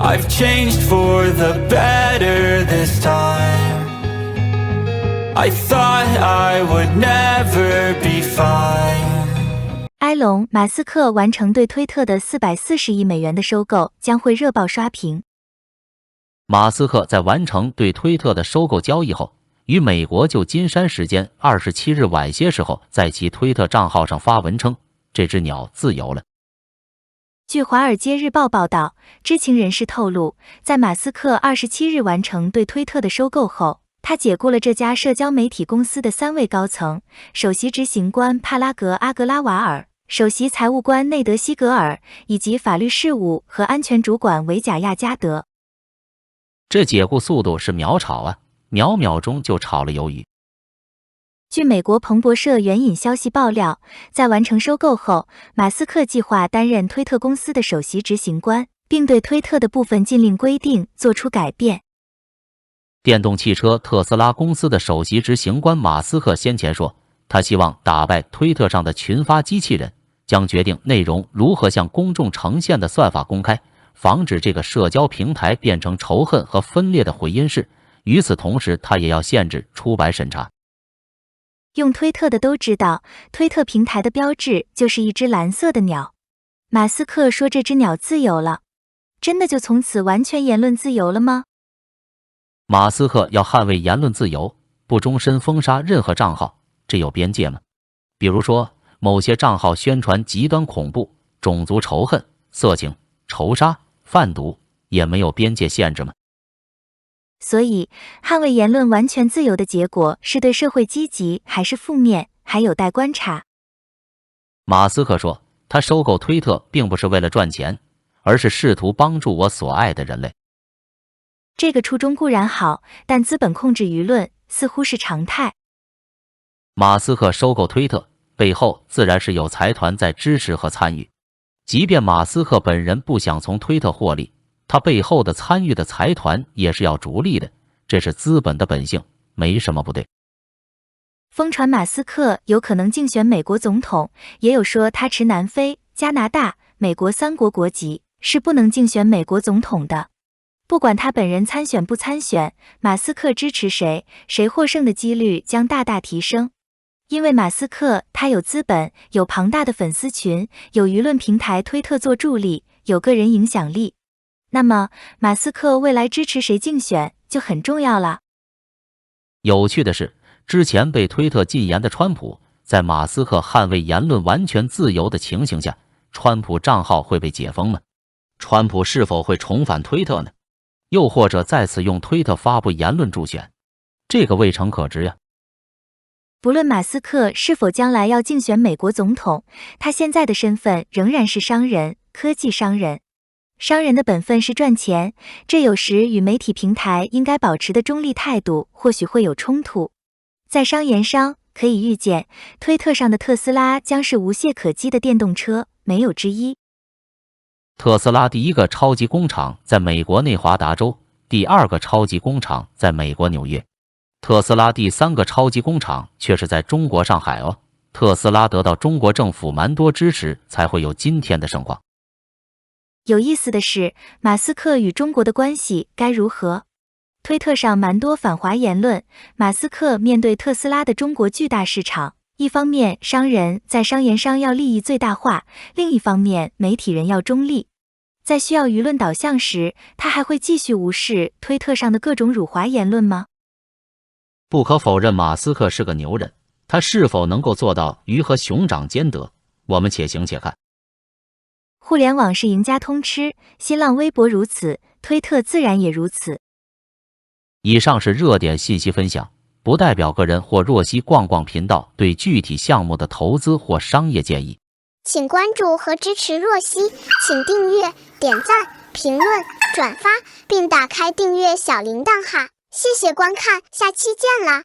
I've changed for the better this time. I thought I would never be fine. 埃隆·马斯克完成对推特的440亿美元的收购，将会热爆刷屏。马斯克在完成对推特的收购交易后，于美国旧金山时间27日晚些时候，在其推特账号上发文称，这只鸟自由了。据《华尔街日报》报道，知情人士透露，在马斯克27日完成对推特的收购后，他解雇了这家社交媒体公司的3位高层：首席执行官帕拉格·阿格拉瓦尔、首席财务官内德·西格尔以及法律事务和安全主管维贾亚加德。这解雇速度是秒炒啊，秒秒钟就炒了鱿鱼。据美国彭博社援引消息爆料，在完成收购后，马斯克计划担任推特公司的首席执行官，并对推特的部分禁令规定做出改变。电动汽车特斯拉公司的首席执行官马斯克先前说，他希望打败推特上的群发机器人，将决定内容如何向公众呈现的算法公开，防止这个社交平台变成仇恨和分裂的回音室。与此同时，他也要限制出版审查。用推特的都知道，推特平台的标志就是一只蓝色的鸟。马斯克说这只鸟自由了，真的就从此完全言论自由了吗？马斯克要捍卫言论自由，不终身封杀任何账号，这有边界吗？比如说，某些账号宣传极端恐怖、种族仇恨、色情、仇杀、贩毒，也没有边界限制吗？所以，捍卫言论完全自由的结果是对社会积极还是负面，还有待观察。马斯克说，他收购推特并不是为了赚钱，而是试图帮助我所爱的人类。这个初衷固然好，但资本控制舆论似乎是常态。马斯克收购推特背后自然是有财团在支持和参与，即便马斯克本人不想从推特获利，他背后的参与的财团也是要逐利的，这是资本的本性，没什么不对。疯传马斯克有可能竞选美国总统，也有说他持南非、加拿大、美国3国国籍，是不能竞选美国总统的。不管他本人参选不参选，马斯克支持谁，谁获胜的几率将大大提升。因为马斯克他有资本，有庞大的粉丝群，有舆论平台推特做助力，有个人影响力。那么，马斯克未来支持谁竞选就很重要了。有趣的是，之前被推特禁言的川普，在马斯克捍卫言论完全自由的情形下，川普账号会被解封吗？川普是否会重返推特呢？又或者再次用推特发布言论助选？这个未成可知呀。不论马斯克是否将来要竞选美国总统，他现在的身份仍然是商人、科技商人。商人的本分是赚钱，这有时与媒体平台应该保持的中立态度或许会有冲突。在商言商，可以预见，推特上的特斯拉将是无懈可击的电动车，没有之一。特斯拉第一个超级工厂在美国内华达州，第2个超级工厂在美国纽约。特斯拉第3个超级工厂却是在中国上海哦。特斯拉得到中国政府蛮多支持，才会有今天的盛况。有意思的是，马斯克与中国的关系该如何？推特上蛮多反华言论，马斯克面对特斯拉的中国巨大市场，一方面商人在商言商要利益最大化，另一方面媒体人要中立。在需要舆论导向时，他还会继续无视推特上的各种辱华言论吗？不可否认，马斯克是个牛人，他是否能够做到鱼和熊掌兼得，我们且行且看。互联网是赢家通吃，新浪微博如此，推特自然也如此。以上是热点信息分享，不代表个人或若曦逛逛频道对具体项目的投资或商业建议。请关注和支持若曦，请订阅、点赞、评论、转发，并打开订阅小铃铛哈。谢谢观看，下期见啦！